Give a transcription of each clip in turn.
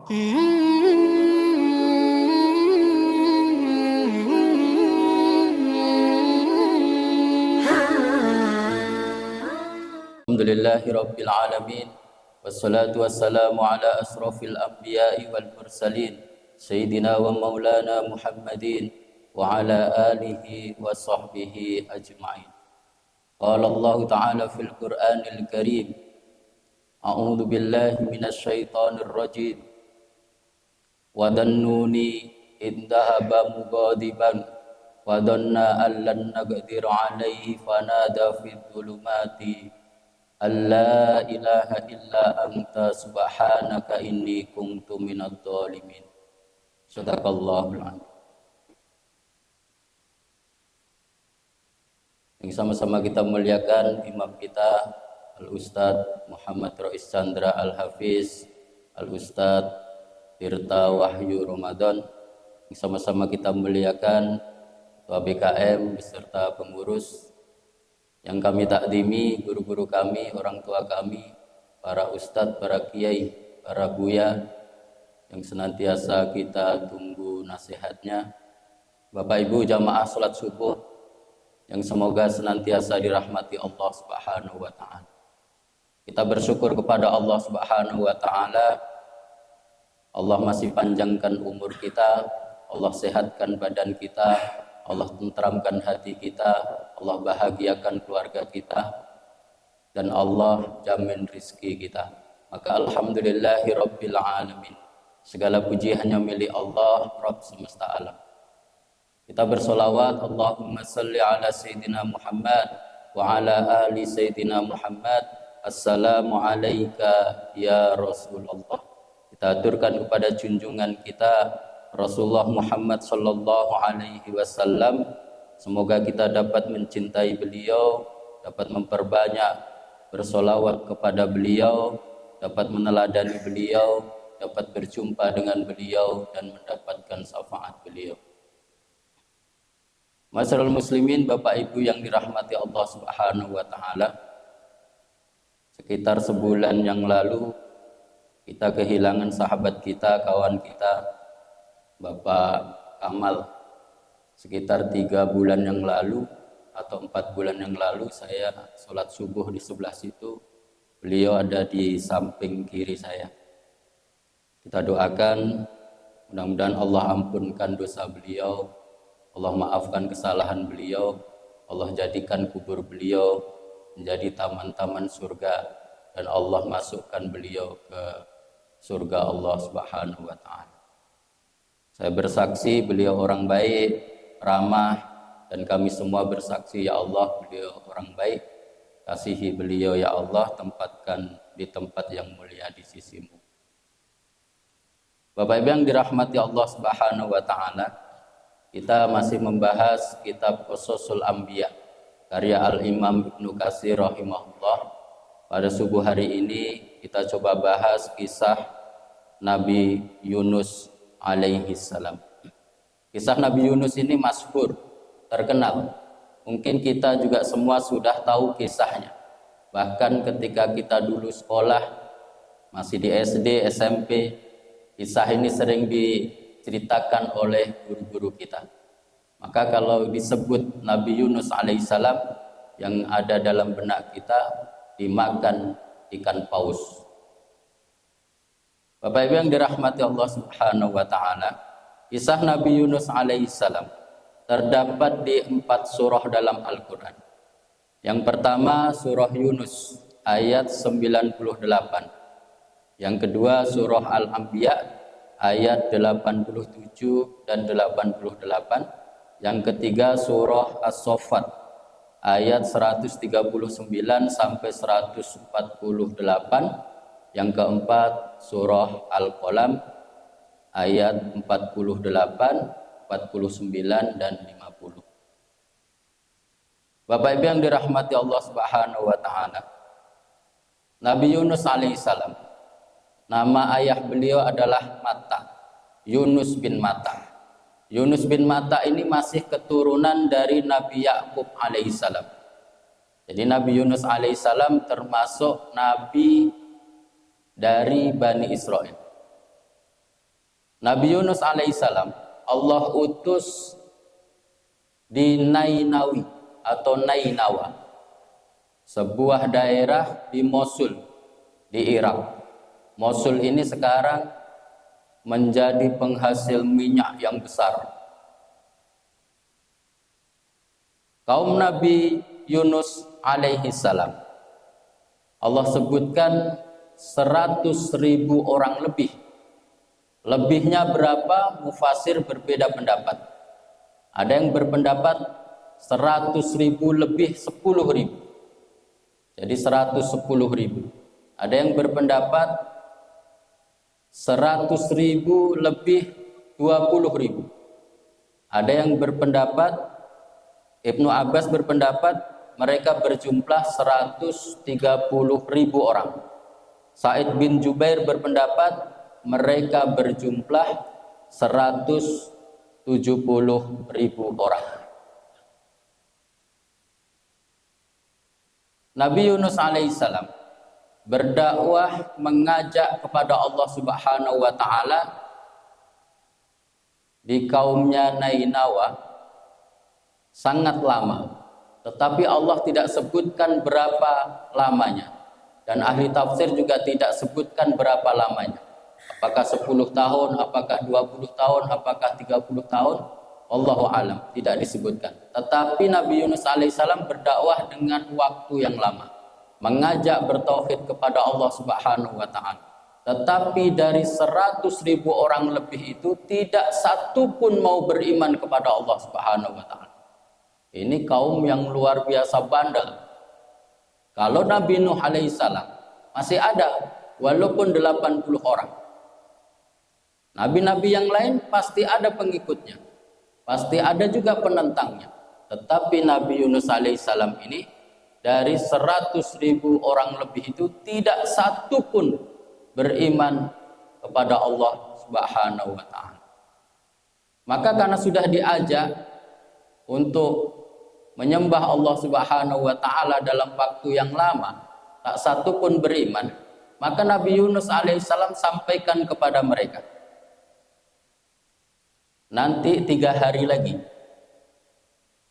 Alhamdulillahi Rabbil Alamin. Wassalatu wassalamu ala asrafil anbiya'i wal mursalin Sayyidina wa maulana Muhammadin wa ala alihi wa sahbihi ajma'in. Qala Allah ta'ala fil Qur'anil Karim, A'udhu billahi minasyaitanir rajim. Wa dhannuni idhahaba mughadiban wa dhanna an lan naqdir alaihi fanada fid dhulumati alla ilaha illa anta subhanaka inni kuntu minadh dhalimin. Sadaqallahul adzim. Yang sama-sama kita muliakan imam kita Al-Ustadz Muhammad Rais Chandra Al-Hafiz, Al-Ustadz Tirta Wahyu Ramadan. Yang sama-sama kita muliakan Ketua BKM beserta pengurus, yang kami takdimi, guru-guru kami, orang tua kami, para ustadz, para kiai, para buya, yang senantiasa kita tunggu nasihatnya. Bapak Ibu jamaah sholat subuh, yang semoga senantiasa dirahmati Allah Subhanahu wa Ta'ala. Kita bersyukur kepada Allah Subhanahu wa Ta'ala. Allah masih panjangkan umur kita, Allah sehatkan badan kita, Allah tenteramkan hati kita, Allah bahagiakan keluarga kita, dan Allah jamin rizki kita. Maka alhamdulillahi rabbil alamin. Segala puji hanya milik Allah, Rabb semesta alam. Kita bersolawat, Allahumma salli ala Sayyidina Muhammad wa ala ali Sayyidina Muhammad. Assalamu alayka ya Rasulullah. Kita aturkan kepada junjungan kita Rasulullah Muhammad sallallahu alaihi wasallam. Semoga kita dapat mencintai beliau, dapat memperbanyak bersolawat kepada beliau, dapat meneladani beliau, dapat berjumpa dengan beliau dan mendapatkan syafaat beliau. Masyarul muslimin, Bapak Ibu yang dirahmati Allah Subhanahu wa Ta'ala. Sekitar sebulan yang lalu kita kehilangan sahabat kita, kawan kita, Bapak Kamal. Sekitar 3 bulan yang lalu atau 4 bulan yang lalu saya sholat subuh di sebelah situ. Beliau ada di samping kiri saya. Kita doakan mudah-mudahan Allah ampunkan dosa beliau, Allah maafkan kesalahan beliau, Allah jadikan kubur beliau menjadi taman-taman surga, dan Allah masukkan beliau ke surga Allah Subhanahu wa Ta'ala. Saya bersaksi beliau orang baik, ramah, dan kami semua bersaksi ya Allah beliau orang baik. Kasihi beliau ya Allah, tempatkan di tempat yang mulia di sisimu. Bapak Ibu yang dirahmati Allah Subhanahu wa Ta'ala, kita masih membahas kitab Qasasul Anbiya karya Al-Imam Ibnu Katsir rahimahullah. Pada subuh hari ini kita coba bahas kisah Nabi Yunus alaihi salam. Kisah Nabi Yunus ini masyhur, terkenal. Mungkin kita juga semua sudah tahu kisahnya. Bahkan ketika kita dulu sekolah, masih di SD, SMP, kisah ini sering diceritakan oleh guru-guru kita. Maka kalau disebut Nabi Yunus alaihissalam, yang ada dalam benak kita dimakan ikan paus. Bapak Ibu yang dirahmati Allah Subhanahu wa Ta'ala, kisah Nabi Yunus alaihissalam terdapat di 4 surah dalam Al-Quran. Yang pertama surah Yunus ayat 98. Yang kedua surah Al-Anbiya ayat 87 dan 88. Yang ketiga surah As-Saffat ayat 139 sampai 148. Yang keempat surah Al-Qalam ayat 48, 49 dan 50. Bapak Ibu yang dirahmati Allah Subhanahu wa Ta'ala, Nabi Yunus alaihissalam, nama ayah beliau adalah Matta, Yunus bin Matta. Yunus bin Matta ini masih keturunan dari Nabi Yakub alaihissalam. Jadi Nabi Yunus alaihissalam termasuk nabi dari Bani Israel. Nabi Yunus alaihissalam Allah utus di Nainawi atau Nainawa, sebuah daerah di Mosul di Irak. Mosul ini sekarang menjadi penghasil minyak yang besar. Kaum Nabi Yunus alaihissalam Allah sebutkan 100.000 orang lebih. Lebihnya berapa? Mufasir berbeda pendapat. Ada yang berpendapat 100.000 lebih 10.000. Jadi 110.000. Ada yang berpendapat 100.000 lebih 20.000. Ada yang berpendapat, Ibnu Abbas berpendapat mereka berjumlah 130.000 orang. Sa'id bin Jubair berpendapat mereka berjumlah 170.000 orang. Nabi Yunus alaihissalam berdakwah mengajak kepada Allah Subhanahu wa taala di kaumnya Nainawa sangat lama, tetapi Allah tidak sebutkan berapa lamanya, dan ahli tafsir juga tidak sebutkan berapa lamanya. Apakah 10 tahun, apakah 20 tahun, apakah 30 tahun, wallahu alam, tidak disebutkan. Tetapi Nabi Yunus alaihissalam berdakwah dengan waktu yang lama, mengajak bertauhid kepada Allah Subhanahu wa taala. Tetapi dari 100.000 orang lebih itu tidak satu pun mau beriman kepada Allah Subhanahu wa taala. Ini kaum yang luar biasa bandel. Kalau Nabi Nuh alaihissalam masih ada walaupun 80 orang. Nabi-nabi yang lain pasti ada pengikutnya, pasti ada juga penentangnya. Tetapi Nabi Yunus alaihissalam ini dari 100.000 orang lebih itu tidak satu pun beriman kepada Allah Subhanahu wa taala. Maka karena sudah diajak untuk menyembah Allah Subhanahu wa taala dalam waktu yang lama, tak satu pun beriman, maka Nabi Yunus alaihissalam sampaikan kepada mereka, nanti 3 hari lagi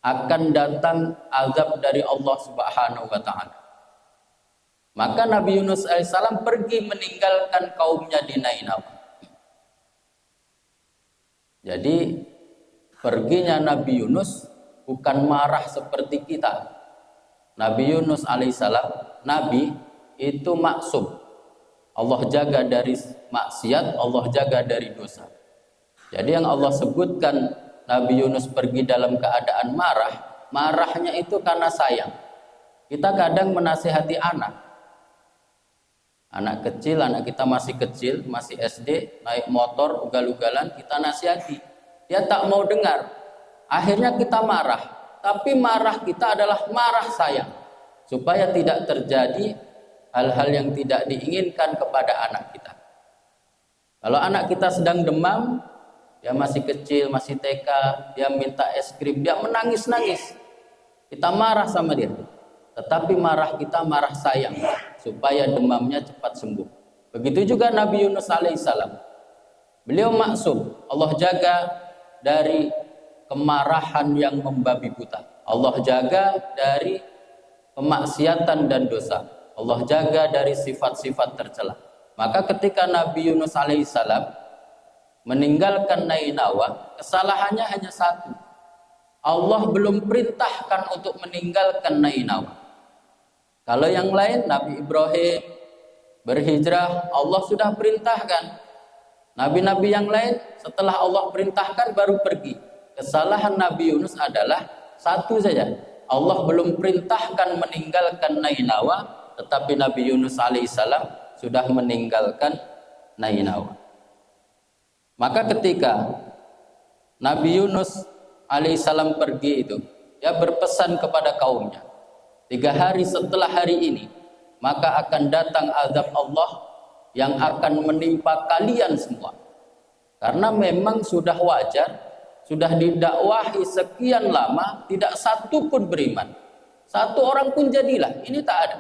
akan datang azab dari Allah Subhanahu wa taala. Maka Nabi Yunus alaihissalam pergi meninggalkan kaumnya di Nainawa. Jadi perginya Nabi Yunus bukan marah seperti kita. Nabi Yunus alaihissalam, Nabi itu maksum. Allah jaga dari maksiat, Allah jaga dari dosa. Jadi yang Allah sebutkan Nabi Yunus pergi dalam keadaan marah, marahnya itu karena sayang. Kita kadang menasihati anak kecil, anak kita masih kecil, masih SD, naik motor, ugal-ugalan, kita nasihati. Dia tak mau dengar. Akhirnya kita marah, tapi marah kita adalah marah sayang, supaya tidak terjadi hal-hal yang tidak diinginkan kepada anak kita. Kalau anak kita sedang demam, dia masih kecil, masih TK, dia minta es krim, dia menangis-nangis. Kita marah sama dia. Tetapi marah kita marah sayang, supaya demamnya cepat sembuh. Begitu juga Nabi Yunus alaihissalam. Beliau maksum, Allah jaga dari kemarahan yang membabi buta. Allah jaga dari kemaksiatan dan dosa. Allah jaga dari sifat-sifat tercela. Maka ketika Nabi Yunus alaihissalam meninggalkan Nainawa, kesalahannya hanya satu. Allah belum perintahkan untuk meninggalkan Nainawa. Kalau yang lain, Nabi Ibrahim berhijrah, Allah sudah perintahkan. Nabi-nabi yang lain setelah Allah perintahkan baru pergi. Kesalahan Nabi Yunus adalah satu saja. Allah belum perintahkan meninggalkan Nainawa, tetapi Nabi Yunus alaihissalam sudah meninggalkan Nainawa. Maka ketika Nabi Yunus alaihissalam pergi itu, dia berpesan kepada kaumnya, 3 hari setelah hari ini, maka akan datang azab Allah yang akan menimpa kalian semua. Karena memang sudah wajar, sudah didakwahi sekian lama, tidak satu pun beriman. Satu orang pun jadilah, ini tak ada.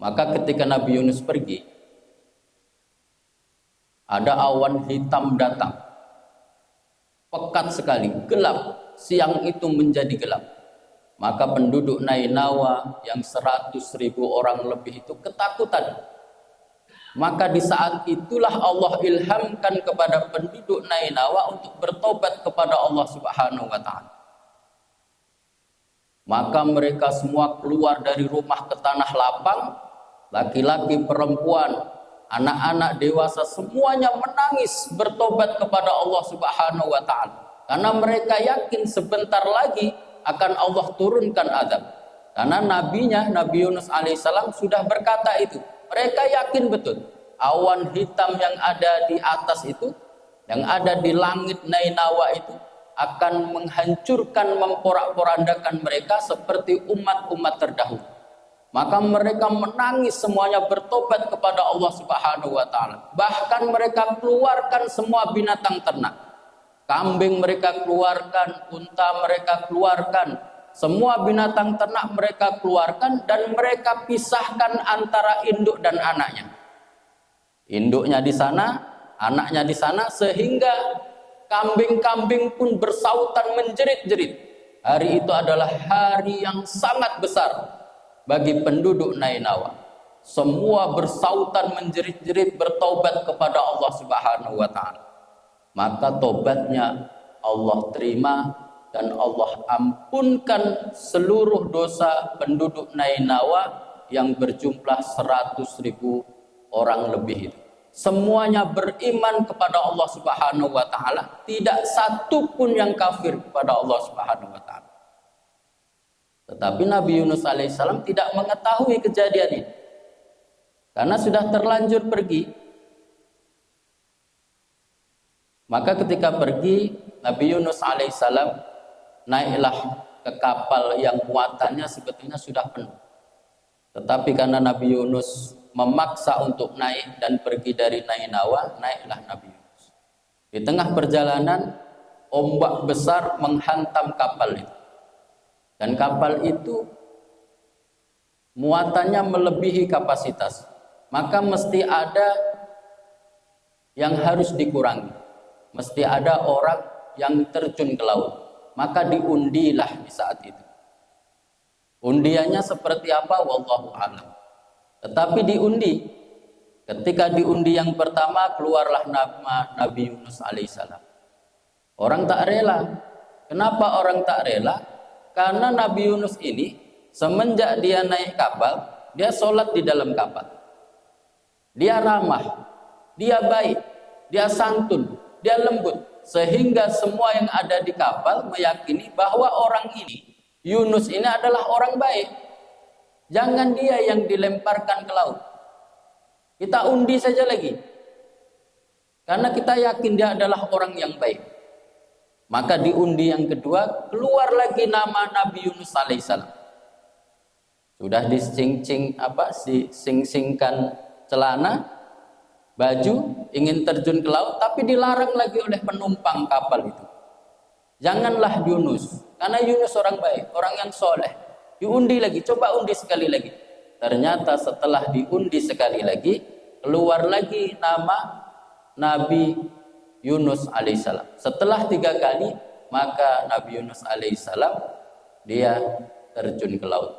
Maka ketika Nabi Yunus pergi, Ada awan hitam datang, pekat sekali, gelap, siang itu menjadi gelap. Maka penduduk Nainawa yang 100.000 orang lebih itu ketakutan. Maka di saat itulah Allah ilhamkan kepada penduduk Nainawa untuk bertobat kepada Allah Subhanahu wa taala. Maka mereka semua keluar dari rumah ke tanah lapang, laki-laki, perempuan, anak-anak, dewasa, semuanya menangis bertobat kepada Allah Subhanahu wa taala. Karena mereka yakin sebentar lagi akan Allah turunkan azab. Karena nabinya, Nabi Yunus alaihissalam sudah berkata itu. Mereka yakin betul awan hitam yang ada di atas itu, yang ada di langit Nainawa itu akan menghancurkan, memporak-porandakan mereka seperti umat-umat terdahulu. Maka mereka menangis, semuanya bertobat kepada Allah Subhanahu wa taala. Bahkan mereka keluarkan semua binatang ternak. Kambing mereka keluarkan, unta mereka keluarkan, semua binatang ternak mereka keluarkan, dan mereka pisahkan antara induk dan anaknya. Induknya di sana, anaknya di sana, sehingga kambing-kambing pun bersautan menjerit-jerit. Hari itu adalah hari yang sangat besar bagi penduduk Nainawa. Semua bersautan menjerit-jerit bertaubat kepada Allah Subhanahu wa taala. Maka tobatnya Allah terima dan Allah ampunkan seluruh dosa penduduk Nainawa yang berjumlah 100.000 orang lebih itu. Semuanya beriman kepada Allah Subhanahu wa taala, tidak satu pun yang kafir kepada Allah Subhanahu wa taala. Tetapi Nabi Yunus alaihissalam tidak mengetahui kejadian ini. Karena sudah terlanjur pergi. Maka ketika pergi, Nabi Yunus alaihissalam naiklah ke kapal yang muatannya sebetulnya sudah penuh. Tetapi karena Nabi Yunus memaksa untuk naik dan pergi dari Nainawa, naiklah Nabi Yunus. Di tengah perjalanan, ombak besar menghantam kapal itu. Dan kapal itu muatannya melebihi kapasitas. Maka mesti ada yang harus dikurangi. Mesti ada orang yang terjun ke laut. Maka diundilah di saat itu. Undiannya seperti apa? Wallahu a'lam. Tetapi diundi. Ketika diundi yang pertama, keluarlah nama Nabi Yunus alaihissalam. Orang tak rela. Kenapa orang tak rela? Karena Nabi Yunus ini semenjak dia naik kapal, dia sholat di dalam kapal. Dia ramah, dia baik, dia santun, dia lembut, sehingga semua yang ada di kapal meyakini bahwa orang ini, Yunus ini adalah orang baik. Jangan dia yang dilemparkan ke laut. Kita undi saja lagi. Karena kita yakin dia adalah orang yang baik. Maka di undi yang kedua, keluar lagi nama Nabi Yunus alaihissalam. Sudah dising-singkan celana, baju, ingin terjun ke laut, tapi dilarang lagi oleh penumpang kapal itu. Janganlah Yunus, karena Yunus orang baik, orang yang soleh. Diundi lagi, coba undi sekali lagi. Ternyata setelah diundi sekali lagi, keluar lagi nama Nabi Yunus alaihissalam. Setelah 3 kali, maka Nabi Yunus alaihissalam dia terjun ke laut.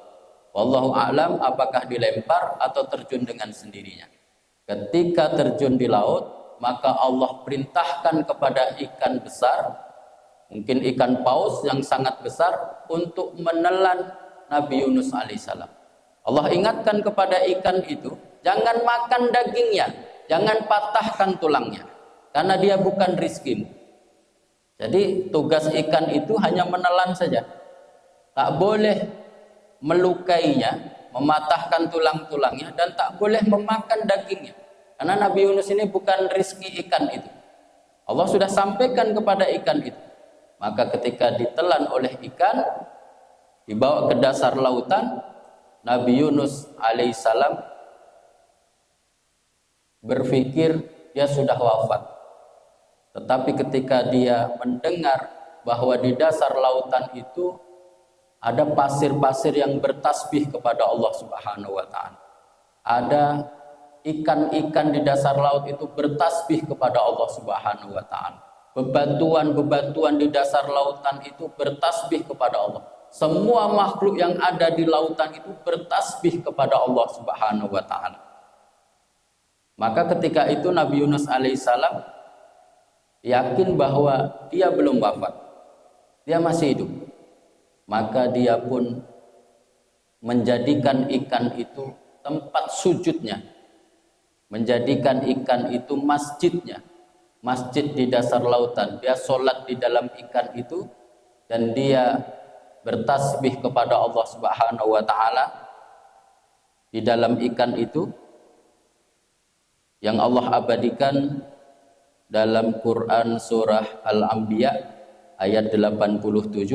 Wallahu a'lam, apakah dilempar atau terjun dengan sendirinya. Ketika terjun di laut, maka Allah perintahkan kepada ikan besar, mungkin ikan paus yang sangat besar, untuk menelan Nabi Yunus alaihissalam. Allah ingatkan kepada ikan itu, jangan makan dagingnya, jangan patahkan tulangnya, karena dia bukan rizkimu. Jadi tugas ikan itu hanya menelan saja, tak boleh melukainya, mematahkan tulang-tulangnya, dan tak boleh memakan dagingnya. Karena Nabi Yunus ini bukan rizki ikan itu. Allah sudah sampaikan kepada ikan itu. Maka ketika ditelan oleh ikan, dibawa ke dasar lautan, Nabi Yunus alaihissalam berpikir dia sudah wafat. Tetapi ketika dia mendengar bahwa di dasar lautan itu ada pasir-pasir yang bertasbih kepada Allah Subhanahu wa taala. Ada ikan-ikan di dasar laut itu bertasbih kepada Allah Subhanahu wa taala. Bebatuan-bebatuan di dasar lautan itu bertasbih kepada Allah. Semua makhluk yang ada di lautan itu bertasbih kepada Allah Subhanahu wa taala. Maka ketika itu Nabi Yunus alaihissalam yakin bahwa dia belum wafat. Dia masih hidup. Maka dia pun menjadikan ikan itu tempat sujudnya, menjadikan ikan itu masjidnya, masjid di dasar lautan. Dia sholat di dalam ikan itu dan dia bertasbih kepada Allah Subhanahu wa taala di dalam ikan itu yang Allah abadikan dalam Quran surah Al-Anbiya ayat 87.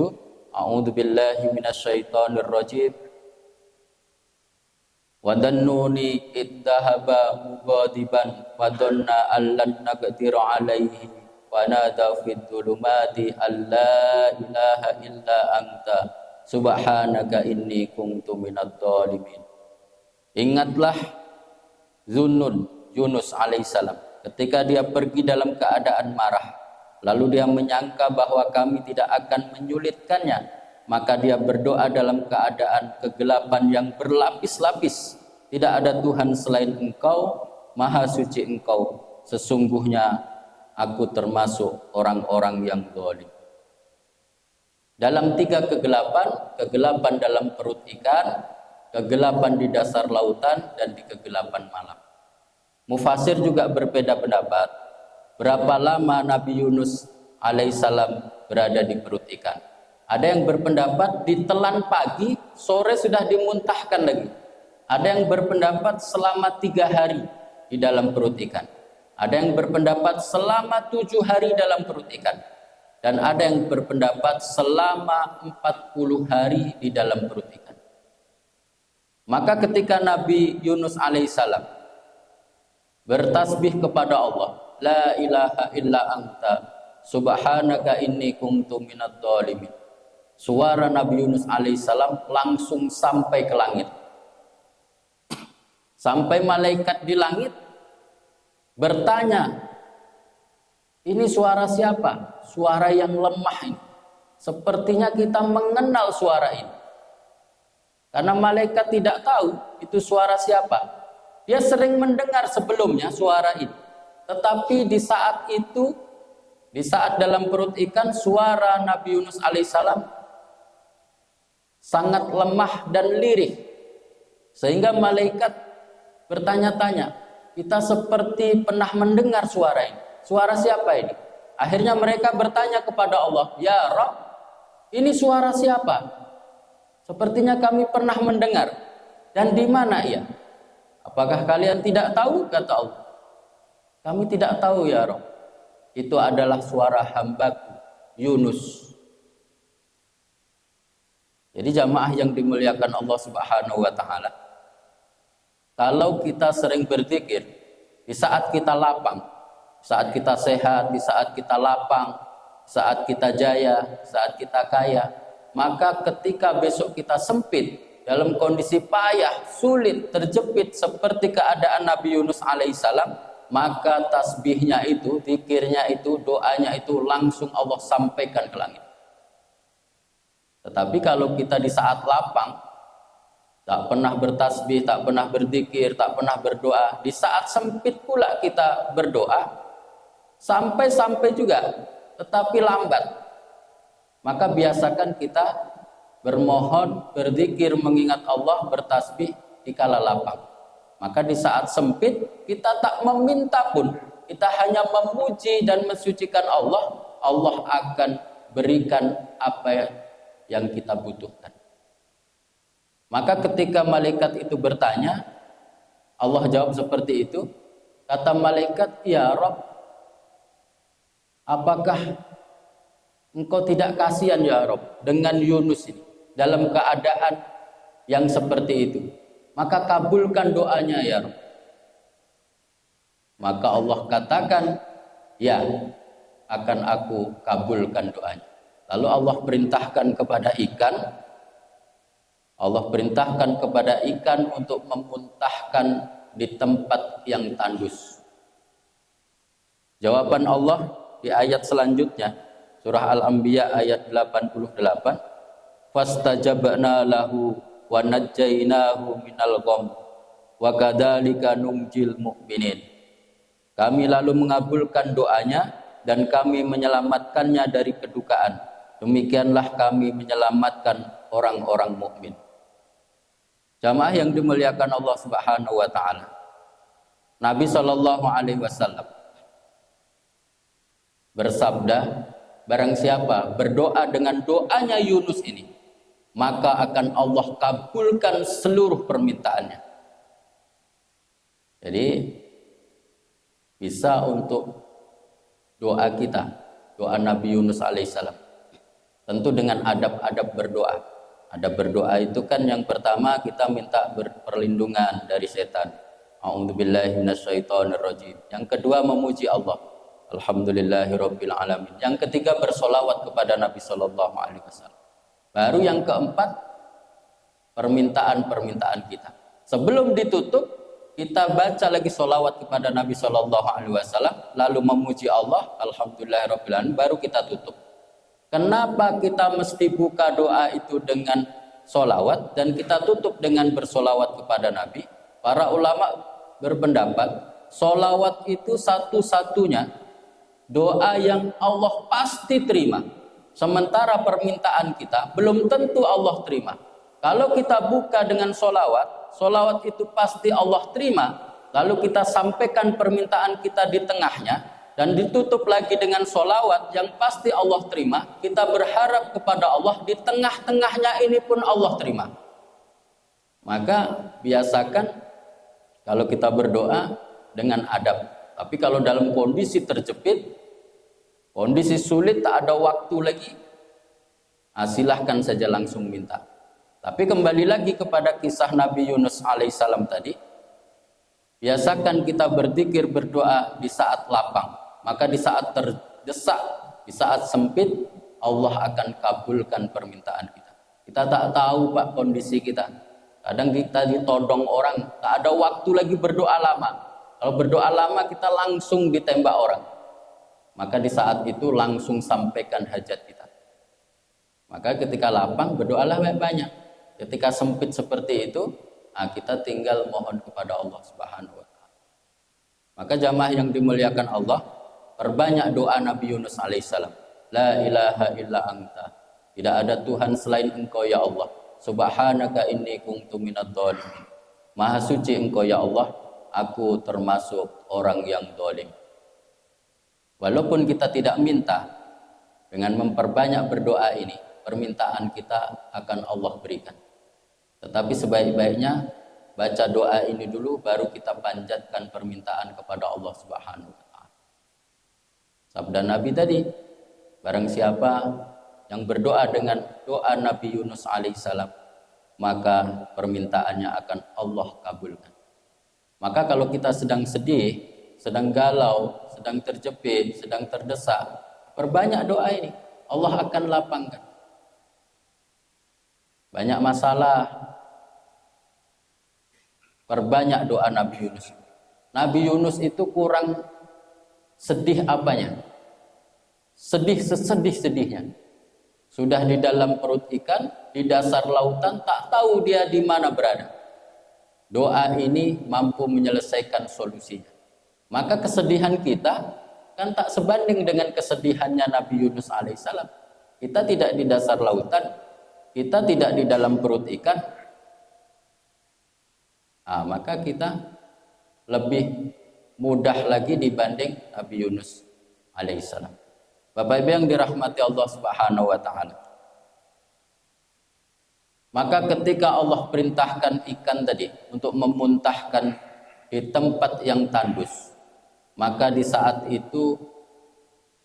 A'udzu billahi minasyaitonir rajim. Wa dhannuni idzahaba mughadiban wa dhanna allan naqdiru alaihi wa nada fid dhulumati alla ilaha illa anta subhanaka inni kuntu minadh dhalimin. Ingatlah Zunnun Yunus alaihissalam ketika dia pergi dalam keadaan marah, lalu dia menyangka bahwa kami tidak akan menyulitkannya, maka dia berdoa dalam keadaan kegelapan yang berlapis-lapis. Tidak ada Tuhan selain Engkau, Maha Suci Engkau. Sesungguhnya aku termasuk orang-orang yang zalim. Dalam 3 kegelapan, kegelapan dalam perut ikan, kegelapan di dasar lautan, dan di kegelapan malam. Mufasir juga berbeda pendapat berapa lama Nabi Yunus alaihissalam berada di perut ikan. Ada yang berpendapat ditelan pagi, sore sudah dimuntahkan lagi. Ada yang berpendapat selama 3 hari di dalam perut ikan. Ada yang berpendapat selama 7 hari dalam perut ikan. Dan ada yang berpendapat selama 40 hari di dalam perut ikan. Maka ketika Nabi Yunus alaihissalam bertasbih kepada Allah, la ilaha illa anta subhanaka inni kuntu minadh dhalimin, suara Nabi Yunus alaihissalam langsung sampai ke langit. Sampai malaikat di langit bertanya, ini suara siapa? Suara yang lemah ini. Sepertinya kita mengenal suara ini. Karena malaikat tidak tahu itu suara siapa. Dia sering mendengar sebelumnya suara ini. Tetapi di saat itu, di saat dalam perut ikan, suara Nabi Yunus alaihissalam sangat lemah dan lirih. Sehingga malaikat bertanya-tanya, kita seperti pernah mendengar suara ini. Suara siapa ini? Akhirnya mereka bertanya kepada Allah, ya Rabb, ini suara siapa? Sepertinya kami pernah mendengar. Dan di mana ia? Apakah kalian tidak tahu? Kata Allah, kami tidak tahu ya Rabb. Itu adalah suara hambaku Yunus. Jadi jamaah yang dimuliakan Allah Subhanahu wa taala, kalau kita sering berzikir di saat kita lapang, saat kita sehat, di saat kita lapang, saat kita jaya, saat kita kaya, maka ketika besok kita sempit, dalam kondisi payah, sulit, terjepit seperti keadaan Nabi Yunus alaihissalam, maka tasbihnya itu, zikirnya itu, doanya itu langsung Allah sampaikan ke langit. Tetapi kalau kita di saat lapang, tak pernah bertasbih, tak pernah berzikir, tak pernah berdoa, di saat sempit pula kita berdoa, sampai juga, tetapi lambat, maka biasakan kita bermohon, berzikir, mengingat Allah, bertasbih di kala lapang. Maka di saat sempit kita tak meminta pun, kita hanya memuji dan mensucikan Allah, Allah akan berikan apa yang kita butuhkan. Maka ketika malaikat itu bertanya, Allah jawab seperti itu. Kata malaikat, ya Rabb, apakah engkau tidak kasihan ya Rabb dengan Yunus ini dalam keadaan yang seperti itu? Maka kabulkan doanya ya Rabb. Maka Allah katakan, ya, akan aku kabulkan doanya. Lalu Allah perintahkan kepada ikan, Allah perintahkan kepada ikan untuk memuntahkan di tempat yang tandus. Jawaban Allah di ayat selanjutnya, surah Al-Anbiya ayat 88, fastajabna lahu wa najjainahu minal gham wa kadzalika nunjil mu'minin. Kami lalu mengabulkan doanya dan kami menyelamatkannya dari kedukaan. Demikianlah kami menyelamatkan orang-orang mukmin. Jamaah yang dimuliakan Allah Subhanahu wa taala. Nabi sallallahu alaihi wasallam bersabda, barang siapa berdoa dengan doanya Yunus ini, maka akan Allah kabulkan seluruh permintaannya. Jadi bisa untuk doa kita, doa Nabi Yunus alaihissalam, tentu dengan adab-adab berdoa. Adab berdoa itu kan yang pertama kita minta perlindungan dari setan. A'udzubillahi minasyaitonirrajim. Yang kedua memuji Allah. Alhamdulillahirabbil alamin. Yang ketiga bersolawat kepada Nabi sallallahu alaihi wasallam. Baru yang keempat permintaan-permintaan kita. Sebelum ditutup kita baca lagi solawat kepada Nabi sallallahu alaihi wasallam, lalu memuji Allah, alhamdulillahirabbil alamin, baru kita tutup. Kenapa kita mesti buka doa itu dengan solawat dan kita tutup dengan bersolawat kepada Nabi? Para ulama berpendapat solawat itu satu-satunya doa yang Allah pasti terima. Sementara permintaan kita belum tentu Allah terima. Kalau kita buka dengan solawat, solawat itu pasti Allah terima. Lalu kita sampaikan permintaan kita di tengahnya dan ditutup lagi dengan solawat yang pasti Allah terima. Kita berharap kepada Allah di tengah-tengahnya ini pun Allah terima. Maka biasakan kalau kita berdoa dengan adab. Tapi kalau dalam kondisi terjepit, kondisi sulit, tak ada waktu lagi, silahkan saja langsung minta. Tapi kembali lagi kepada kisah Nabi Yunus alaihissalam tadi, biasakan kita berzikir berdoa di saat lapang. Maka di saat terdesak, di saat sempit, Allah akan kabulkan permintaan kita. Kita tak tahu Pak kondisi kita. Kadang kita ditodong orang, tak ada waktu lagi berdoa lama. Kalau berdoa lama kita langsung ditembak orang. Maka di saat itu langsung sampaikan hajat kita. Maka ketika lapang berdoalah banyak. Ketika sempit seperti itu, kita tinggal mohon kepada Allah Subhanahu wa taala. Maka jamaah yang dimuliakan Allah, perbanyak doa Nabi Yunus alaihissalam. La ilaha illa anta. Tidak ada Tuhan selain Engkau ya Allah. Subhanaka inni kuntu minadh dhalimin. Maha suci Engkau ya Allah, aku termasuk orang yang zalim. Walaupun kita tidak minta, dengan memperbanyak berdoa ini, permintaan kita akan Allah berikan. Tetapi sebaik-baiknya baca doa ini dulu, baru kita panjatkan permintaan kepada Allah Subhanahu wa taala. Sabda Nabi tadi, barang siapa yang berdoa dengan doa Nabi Yunus alaihissalam, maka permintaannya akan Allah kabulkan. Maka kalau kita sedang sedih, sedang galau, sedang terjepit, sedang terdesak, perbanyak doa ini, Allah akan lapangkan. Banyak masalah, perbanyak doa Nabi Yunus. Nabi Yunus itu kurang sedih apanya? Sedih sesedih-sedihnya. Sudah di dalam perut ikan, di dasar lautan, tak tahu dia di mana berada. Doa ini mampu menyelesaikan solusinya. Maka kesedihan kita kan tak sebanding dengan kesedihannya Nabi Yunus alaihissalam. Kita tidak di dasar lautan, kita tidak di dalam perut ikan. Maka kita lebih mudah lagi dibanding Nabi Yunus alaihissalam. Bapak Ibu yang dirahmati Allah Subhanahu wa taala. Maka ketika Allah perintahkan ikan tadi untuk memuntahkan di tempat yang tandus, maka di saat itu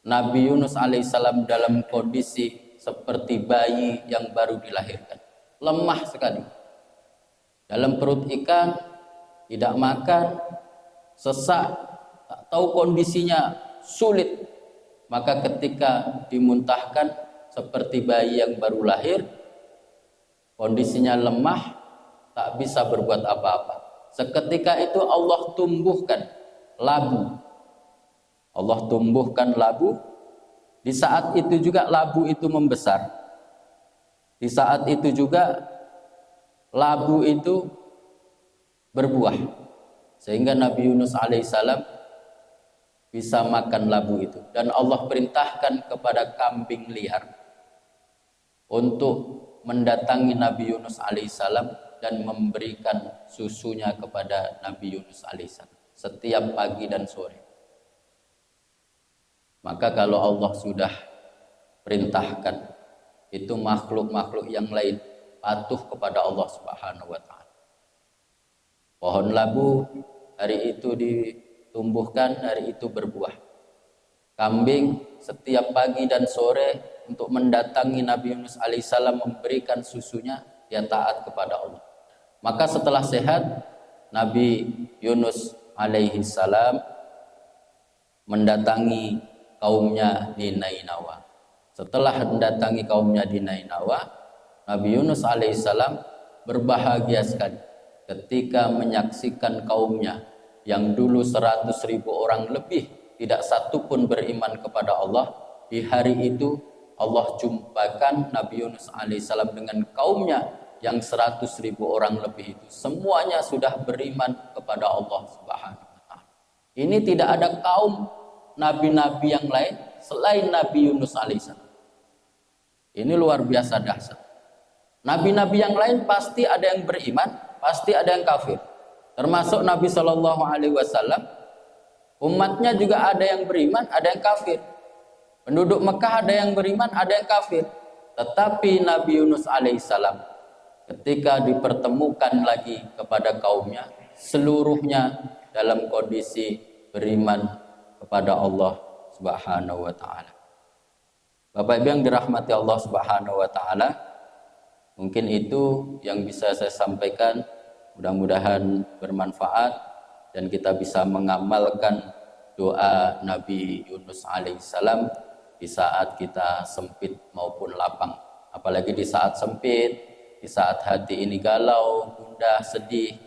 Nabi Yunus alaihissalam dalam kondisi seperti bayi yang baru dilahirkan, lemah sekali. Dalam perut ikan, tidak makan, sesak, tak tahu kondisinya, sulit. Maka ketika dimuntahkan seperti bayi yang baru lahir, kondisinya lemah, tak bisa berbuat apa-apa. Seketika itu Allah tumbuhkan labu. Allah tumbuhkan labu. Di saat itu juga labu itu membesar. Di saat itu juga labu itu berbuah. Sehingga Nabi Yunus alaihissalam bisa makan labu itu. Dan Allah perintahkan kepada kambing liar untuk mendatangi Nabi Yunus alaihissalam dan memberikan susunya kepada Nabi Yunus alaihissalam setiap pagi dan sore. Maka kalau Allah sudah perintahkan, itu makhluk-makhluk yang lain patuh kepada Allah Subhanahu wa taala. Pohon labu hari itu ditumbuhkan, hari itu berbuah. Kambing setiap pagi dan sore untuk mendatangi Nabi Yunus alaihissalam memberikan susunya, dia taat kepada Allah. Maka setelah sehat, Nabi Yunus alaihissalam mendatangi kaumnya di Nainawa. Setelah mendatangi kaumnya di Nainawa, Nabi Yunus alaihissalam berbahagia sekali ketika menyaksikan kaumnya yang dulu 100.000 orang lebih tidak satu pun beriman kepada Allah. Di hari itu Allah jumpakan Nabi Yunus alaihissalam dengan kaumnya yang 100.000 orang lebih itu. Semuanya sudah beriman kepada Allah Subhanahu wa taala. Ini tidak ada kaum nabi-nabi yang lain selain Nabi Yunus alaihissalam. Ini luar biasa dahsyat. Nabi-nabi yang lain pasti ada yang beriman, pasti ada yang kafir. Termasuk Nabi Shallallahu Alaihi Wasallam, umatnya juga ada yang beriman, ada yang kafir. Penduduk Mekah ada yang beriman, ada yang kafir. Tetapi Nabi Yunus alaihissalam ketika dipertemukan lagi kepada kaumnya, seluruhnya dalam kondisi beriman kepada Allah Subhanahu wa taala. Bapak Ibu yang dirahmati Allah Subhanahu wa taala, mungkin itu yang bisa saya sampaikan. Mudah-mudahan bermanfaat dan kita bisa mengamalkan doa Nabi Yunus alaihissalam di saat kita sempit maupun lapang. Apalagi di saat sempit, di saat hati ini galau, gundah, sedih,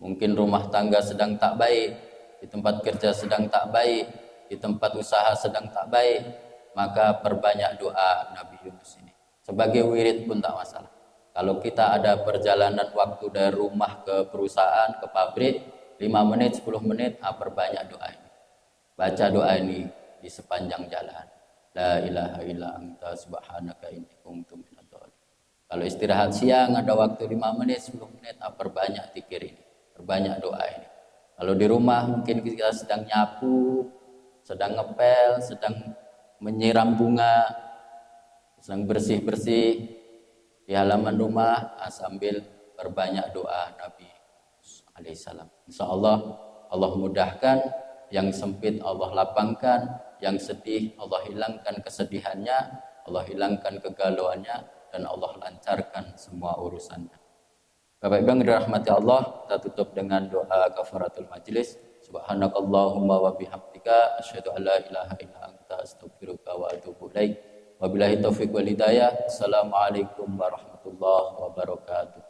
mungkin rumah tangga sedang tak baik, di tempat kerja sedang tak baik, di tempat usaha sedang tak baik, maka perbanyak doa Nabi Yunus ini. Sebagai wirid pun tak masalah. Kalau kita ada perjalanan waktu dari rumah ke perusahaan, ke pabrik, 5 menit, 10 menit, perbanyak doa ini. Baca doa ini di sepanjang jalan. La ilaha illa anta subhanaka inni kuntu minadh dhalimin. Kalau istirahat siang ada waktu 5 menit, 10 menit, perbanyak zikir ini. Perbanyak doa ini. Kalau di rumah mungkin kita sedang nyapu, sedang ngepel, sedang menyiram bunga, sedang bersih-bersih di halaman rumah, sambil perbanyak doa Nabi alaihissalam. Insya Allah, Allah mudahkan, yang sempit Allah lapangkan, yang sedih Allah hilangkan kesedihannya, Allah hilangkan kegalauannya, dan Allah lancarkan semua urusannya. Bapak Ibu yang dirahmati Allah, kita tutup dengan doa kafaratul majlis. Subhanakallahumma wa bihamdika asyhadu an la ilaha illa anta astaghfiruka wa atubu ilaik. Wabillahi taufiq wal hidayah. Assalamualaikum warahmatullahi wabarakatuh.